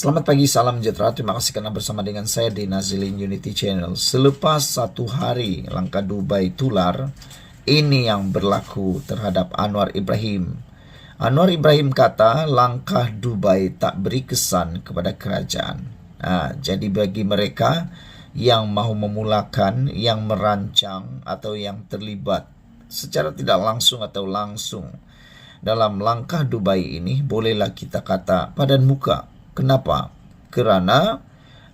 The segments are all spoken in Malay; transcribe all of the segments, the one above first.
Selamat pagi, salam sejahtera. Terima kasih karena bersama dengan saya di Nazilin Unity Channel. Selepas 1 hari langkah Dubai tular, ini yang berlaku terhadap Anwar Ibrahim. Anwar Ibrahim kata langkah Dubai tak beri kesan kepada kerajaan. Jadi bagi mereka yang mahu memulakan, yang merancang atau yang terlibat secara tidak langsung atau langsung dalam langkah Dubai ini, bolehlah kita kata padan muka. Kenapa? Kerana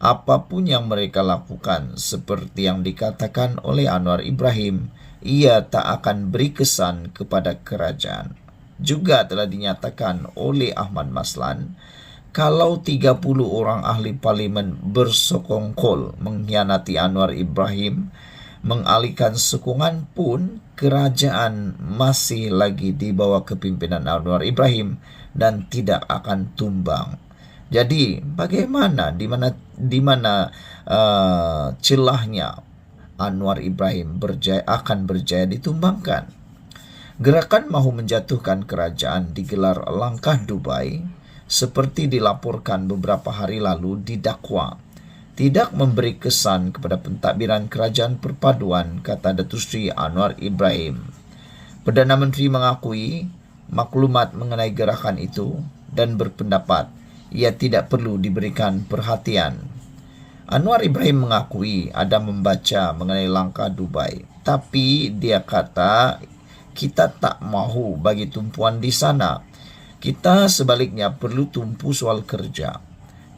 apapun yang mereka lakukan, seperti yang dikatakan oleh Anwar Ibrahim, ia tak akan beri kesan kepada kerajaan. Juga telah dinyatakan oleh Ahmad Maslan, kalau 30 orang ahli parlimen bersekongkol mengkhianati Anwar Ibrahim, mengalihkan sokongan pun, kerajaan masih lagi di bawah kepimpinan Anwar Ibrahim dan tidak akan tumbang. Jadi bagaimana di mana celahnya Anwar Ibrahim akan berjaya ditumbangkan? Gerakan mahu menjatuhkan kerajaan digelar langkah Dubai seperti dilaporkan beberapa hari lalu didakwa tidak memberi kesan kepada pentadbiran kerajaan perpaduan, kata Datuk Seri Anwar Ibrahim. Perdana Menteri mengakui maklumat mengenai gerakan itu dan berpendapat ia tidak perlu diberikan perhatian. Anwar Ibrahim mengakui ada membaca mengenai langkah Dubai, tapi dia kata kita tak mahu bagi tumpuan di sana. Kita sebaliknya perlu tumpu soal kerja.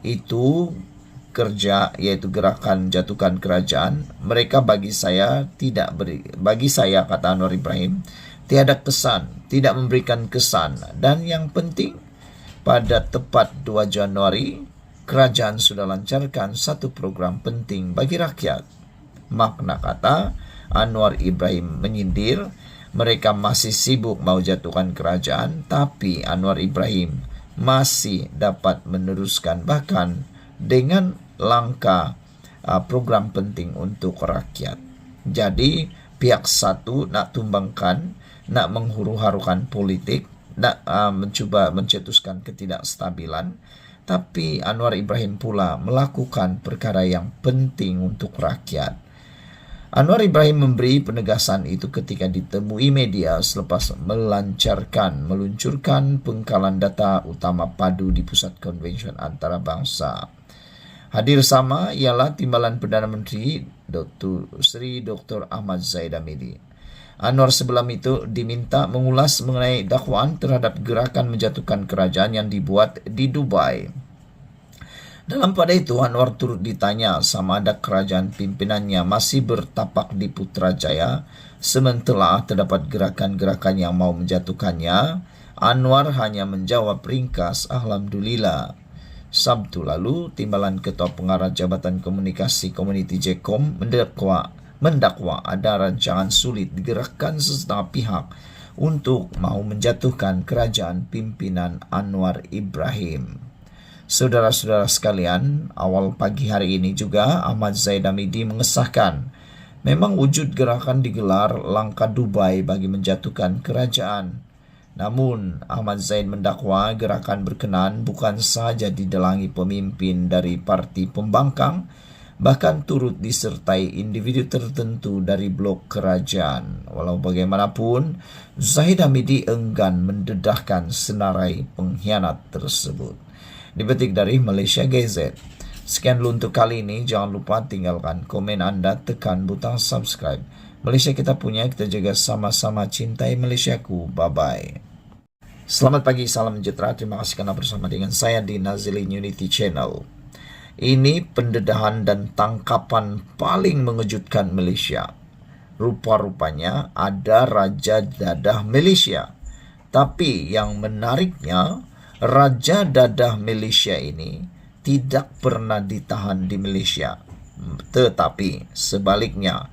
Itu kerja, yaitu gerakan jatuhkan kerajaan. Mereka bagi saya, kata Anwar Ibrahim, tiada kesan, tidak memberikan kesan. Dan yang penting, pada tepat 2 Januari, kerajaan sudah lancarkan satu program penting bagi rakyat. Makna kata Anwar Ibrahim menyindir, mereka masih sibuk mau jatuhkan kerajaan, tapi Anwar Ibrahim masih dapat meneruskan bahkan dengan langkah program penting untuk rakyat. Jadi pihak satu nak tumbangkan, nak menghuru-harukan politik, nak mencuba mencetuskan ketidakstabilan, tapi Anwar Ibrahim pula melakukan perkara yang penting untuk rakyat. Anwar Ibrahim memberi penegasan itu ketika ditemui media selepas meluncurkan pengkalan data utama padu di Pusat Konvensyen Antarabangsa. Hadir sama ialah Timbalan Perdana Menteri Dr. Ahmad Zahid Hamidi. Anwar sebelum itu diminta mengulas mengenai dakwaan terhadap gerakan menjatuhkan kerajaan yang dibuat di Dubai. Dalam pada itu, Anwar turut ditanya sama ada kerajaan pimpinannya masih bertapak di Putrajaya, sementara terdapat gerakan-gerakan yang mau menjatuhkannya. Anwar hanya menjawab ringkas, Alhamdulillah. Sabtu lalu, Timbalan Ketua Pengarah Jabatan Komunikasi Komuniti JKOM mendakwa ada rancangan sulit digerakkan sesetengah pihak untuk mahu menjatuhkan kerajaan pimpinan Anwar Ibrahim. Saudara-saudara sekalian, awal pagi hari ini juga Ahmad Zahid Hamidi mengesahkan memang wujud gerakan digelar langkah Dubai bagi menjatuhkan kerajaan. Namun, Ahmad Zahid mendakwa gerakan berkenaan bukan sahaja didelangi pemimpin dari parti pembangkang, bahkan turut disertai individu tertentu dari blok kerajaan. Walau bagaimanapun, Zahid Hamidi enggan mendedahkan senarai pengkhianat tersebut. Dipetik dari Malaysia Gazette. Sekian dulu untuk kali ini. Jangan lupa tinggalkan komen anda, tekan butang subscribe. Malaysia kita punya, kita jaga sama-sama, cintai Malaysiaku. Bye-bye. Selamat pagi, salam sejahtera. Terima kasih karena bersama dengan saya di Nazilin Unity Channel. Ini pendedahan dan tangkapan paling mengejutkan Malaysia. Rupa-rupanya ada Raja Dadah Malaysia. Tapi yang menariknya, Raja Dadah Malaysia ini tidak pernah ditahan di Malaysia. Tetapi sebaliknya,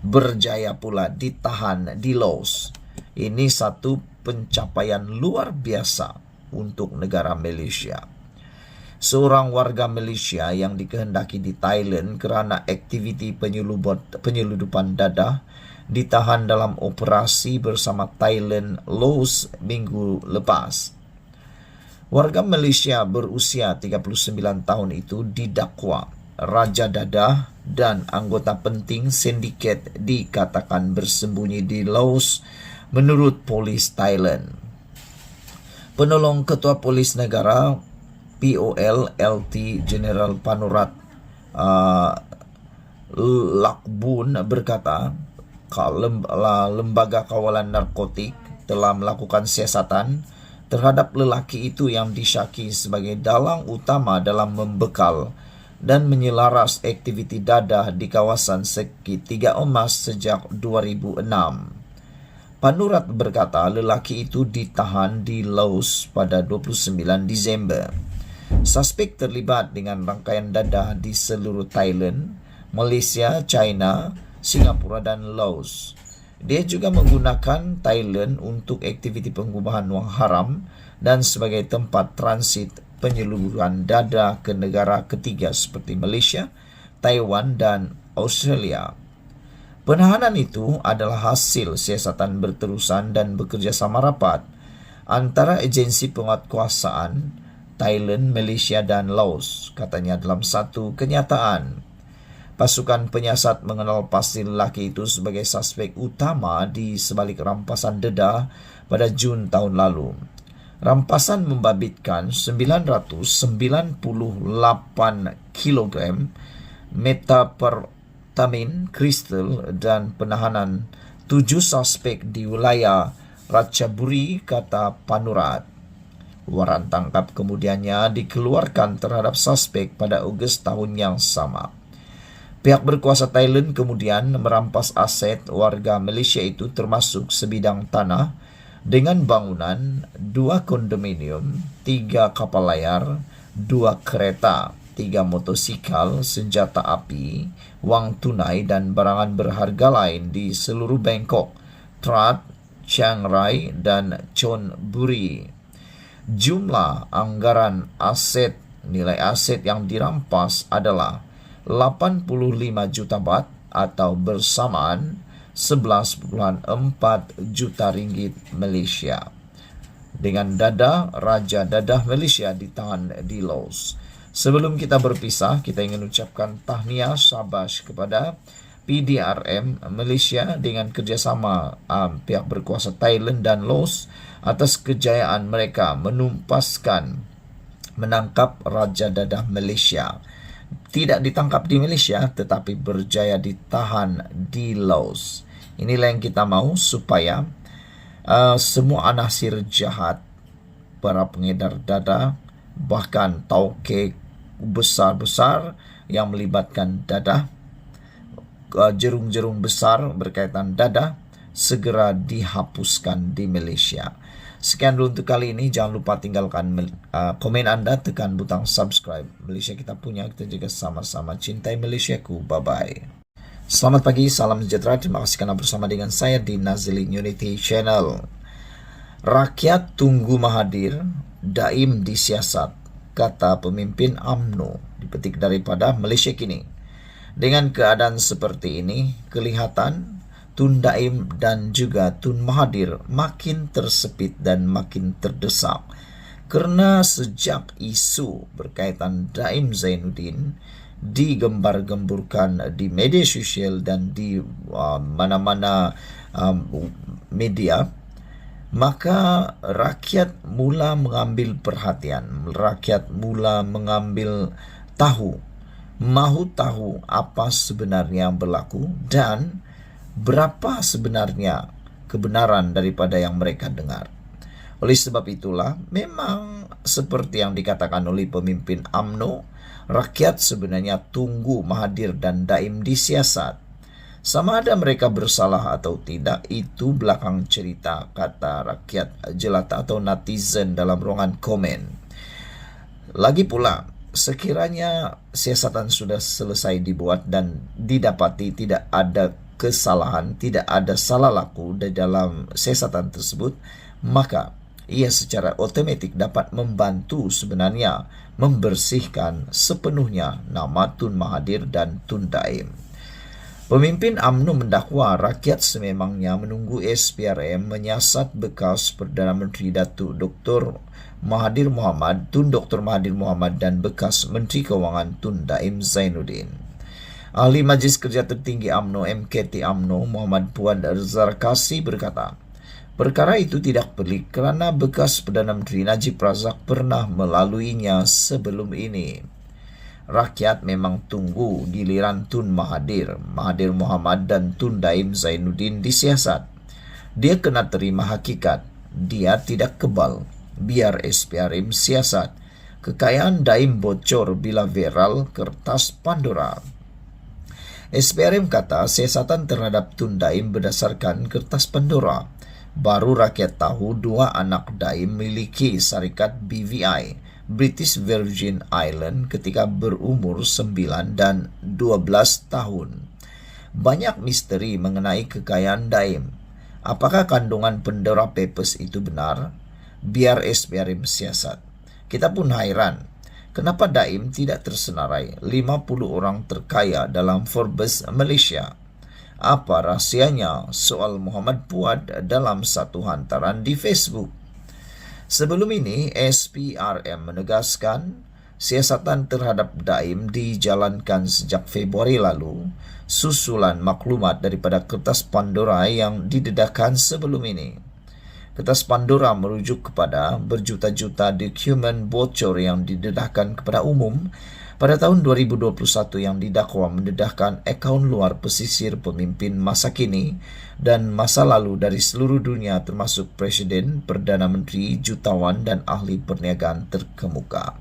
berjaya pula ditahan di Laos. Ini satu pencapaian luar biasa untuk negara Malaysia. Seorang warga Malaysia yang dikehendaki di Thailand kerana aktiviti penyeludupan dadah ditahan dalam operasi bersama Thailand Laos minggu lepas. Warga Malaysia berusia 39 tahun itu didakwa Raja Dadah dan anggota penting sindiket dikatakan bersembunyi di Laos menurut polis Thailand. Penolong Ketua Polis Negara POL LT General Panurat Lakbun berkata, lembaga kawalan narkotik telah melakukan siasatan terhadap lelaki itu yang disyaki sebagai dalang utama dalam membekal dan menyelaras aktiviti dadah di kawasan segitiga emas sejak 2006. Panurat berkata lelaki itu ditahan di Laos pada 29 Disember. Suspek terlibat dengan rangkaian dadah di seluruh Thailand, Malaysia, China, Singapura dan Laos. Dia juga menggunakan Thailand untuk aktiviti pengubahan wang haram dan sebagai tempat transit penyeludupan dadah ke negara ketiga seperti Malaysia, Taiwan dan Australia. Penahanan itu adalah hasil siasatan berterusan dan bekerjasama rapat antara agensi penguatkuasaan Thailand, Malaysia dan Laos, katanya dalam satu kenyataan. Pasukan penyiasat mengenal pasti lelaki itu sebagai suspek utama di sebalik rampasan dedah pada Jun tahun lalu. Rampasan membabitkan 998 kg methamphetamine kristal dan penahanan 7 suspek di wilayah Ratchaburi, kata Panurat. Waran tangkap kemudiannya dikeluarkan terhadap suspek pada Ogos tahun yang sama. Pihak berkuasa Thailand kemudian merampas aset warga Malaysia itu termasuk sebidang tanah dengan bangunan, 2 kondominium, 3 kapal layar, 2 kereta, 3 motosikal, senjata api, wang tunai dan barangan berharga lain di seluruh Bangkok, Trat, Chiang Rai dan Chonburi. Jumlah anggaran nilai aset yang dirampas adalah 85 juta baht atau bersamaan 11,4 juta ringgit Malaysia. Dengan dadah, Raja Dadah Malaysia ditahan di Laos. Sebelum kita berpisah, kita ingin ucapkan tahniah syabas kepada PDRM Malaysia dengan kerjasama pihak berkuasa Thailand dan Laos atas kejayaan mereka menangkap Raja Dadah Malaysia. Tidak ditangkap di Malaysia tetapi berjaya ditahan di Laos. Inilah yang kita mau supaya semua anasir jahat, para pengedar dadah, bahkan tauke besar-besar yang melibatkan dadah, jerung-jerung besar berkaitan dadah, segera dihapuskan di Malaysia. Sekian dulu untuk kali ini. Jangan lupa tinggalkan komen Anda, tekan butang subscribe. Malaysia kita punya, kita juga sama-sama cintai Malaysiaku. Bye-bye. Selamat pagi, salam sejahtera. Terima kasih karena bersama dengan saya di Nazilin Unity Channel. Rakyat tunggu Mahathir, Daim disiasat, kata pemimpin UMNO. Dipetik daripada Malaysia Kini. Dengan keadaan seperti ini, kelihatan Tun Daim dan juga Tun Mahathir makin tersepit dan makin terdesak. Karena sejak isu berkaitan Daim Zainuddin digembar-gemburkan di media sosial dan di mana-mana media, maka rakyat mula mengambil perhatian. Rakyat mula mengambil mahu tahu apa sebenarnya yang berlaku dan berapa sebenarnya kebenaran daripada yang mereka dengar. Oleh sebab itulah, memang seperti yang dikatakan oleh pemimpin UMNO, rakyat sebenarnya tunggu Mahathir dan Daim disiasat. Sama ada mereka bersalah atau tidak, itu belakang cerita, kata rakyat jelata atau netizen dalam ruangan komen. Lagi pula, sekiranya siasatan sudah selesai dibuat dan didapati tidak ada kesalahan, tidak ada salah laku di dalam siasatan tersebut, maka ia secara otomatik dapat membantu sebenarnya membersihkan sepenuhnya nama Tun Mahathir dan Tun Daim. Pemimpin UMNO mendakwa rakyat sememangnya menunggu SPRM menyiasat bekas Perdana Menteri Datuk Dr. Mahathir Mohamad, Tun Dr. Mahathir Mohamad dan bekas Menteri Kewangan Tun Daim Zainuddin. Ahli Majlis Kerja Tertinggi UMNO MKT UMNO Muhammad Puan Zarkasi berkata, perkara itu tidak pelik kerana bekas Perdana Menteri Najib Razak pernah melaluinya sebelum ini. Rakyat memang tunggu giliran Tun Mahathir Mohamad dan Tun Daim Zainuddin disiasat. Dia kena terima hakikat. Dia tidak kebal. Biar SPRM siasat. Kekayaan Daim bocor bila viral kertas Pandora. SPRM kata siasatan terhadap Tun Daim berdasarkan kertas Pandora. Baru rakyat tahu dua anak Daim memiliki syarikat BVI, British Virgin Island, ketika berumur 9 dan 12 tahun. Banyak misteri mengenai kekayaan Daim. Apakah kandungan Pandora Papers itu benar? Biar SPRM siasat. Kita pun hairan. Kenapa Daim tidak tersenarai 50 orang terkaya dalam Forbes Malaysia? Apa rahsianya? Soal Muhammad Puan dalam satu hantaran di Facebook. Sebelum ini, SPRM menegaskan siasatan terhadap Daim dijalankan sejak Februari lalu, susulan maklumat daripada kertas Pandora yang didedahkan sebelum ini. Kertas Pandora merujuk kepada berjuta-juta dokumen bocor yang didedahkan kepada umum pada tahun 2021 yang didakwa mendedahkan akaun luar pesisir pemimpin masa kini dan masa lalu dari seluruh dunia termasuk Presiden, Perdana Menteri, jutawan dan ahli perniagaan terkemuka.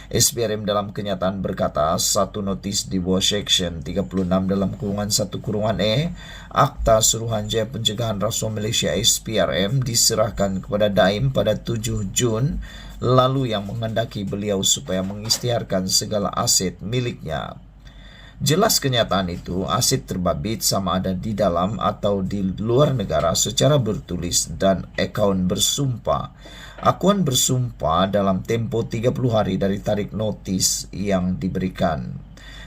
SPRM dalam kenyataan berkata, satu notis di bawah Seksyen 36 dalam kurungan 1 kurungan E, Akta Suruhanjaya Pencegahan Rasuah Malaysia SPRM diserahkan kepada Daim pada 7 Jun lalu yang menghendaki beliau supaya mengisytiharkan segala aset miliknya. Jelas kenyataan itu, aset terbabit sama ada di dalam atau di luar negara secara bertulis dan akaun bersumpah. Akuan bersumpah dalam tempoh 30 hari dari tarikh notis yang diberikan.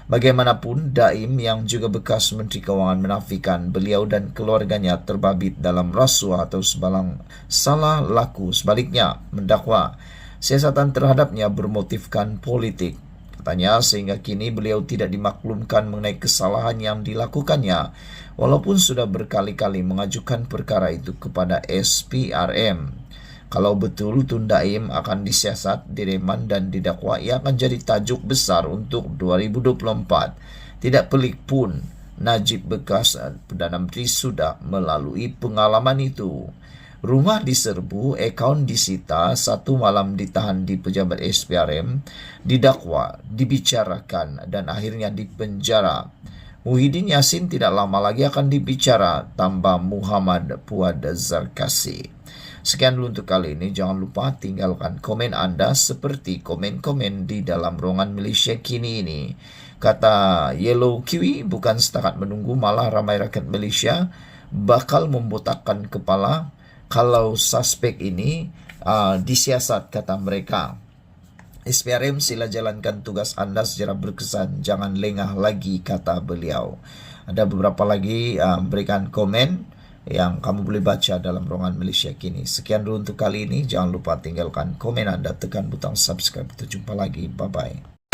Bagaimanapun, Daim yang juga bekas Menteri Kewangan menafikan beliau dan keluarganya terbabit dalam rasuah atau sebalang salah laku. Sebaliknya, mendakwa siasatan terhadapnya bermotifkan politik. Katanya, sehingga kini beliau tidak dimaklumkan mengenai kesalahan yang dilakukannya, walaupun sudah berkali-kali mengajukan perkara itu kepada SPRM. Kalau betul Tun Daim akan disiasat, direman dan didakwa, ia akan jadi tajuk besar untuk 2024. Tidak pelik pun, Najib bekas Perdana Menteri sudah melalui pengalaman itu. Rumah diserbu, akaun disita, satu malam ditahan di pejabat SPRM, didakwa, dibicarakan dan akhirnya dipenjara. Muhyiddin Yassin tidak lama lagi akan dibicara, tambah Muhammad Puan Zarkasi. Sekian dulu untuk kali ini. Jangan lupa tinggalkan komen Anda seperti komen-komen di dalam ruangan Malaysia kini ini. Kata Yellow Kiwi, bukan setakat menunggu, malah ramai rakyat Malaysia bakal membotakkan kepala kalau suspek ini disiasat, kata mereka. SPRM, sila jalankan tugas anda secara berkesan, jangan lengah lagi, kata beliau. Ada beberapa lagi berikan komen yang kamu boleh baca dalam ruangan Malaysia kini. Sekian dulu untuk kali ini. Jangan lupa tinggalkan komen anda, tekan butang subscribe. Kita jumpa lagi. Bye-bye.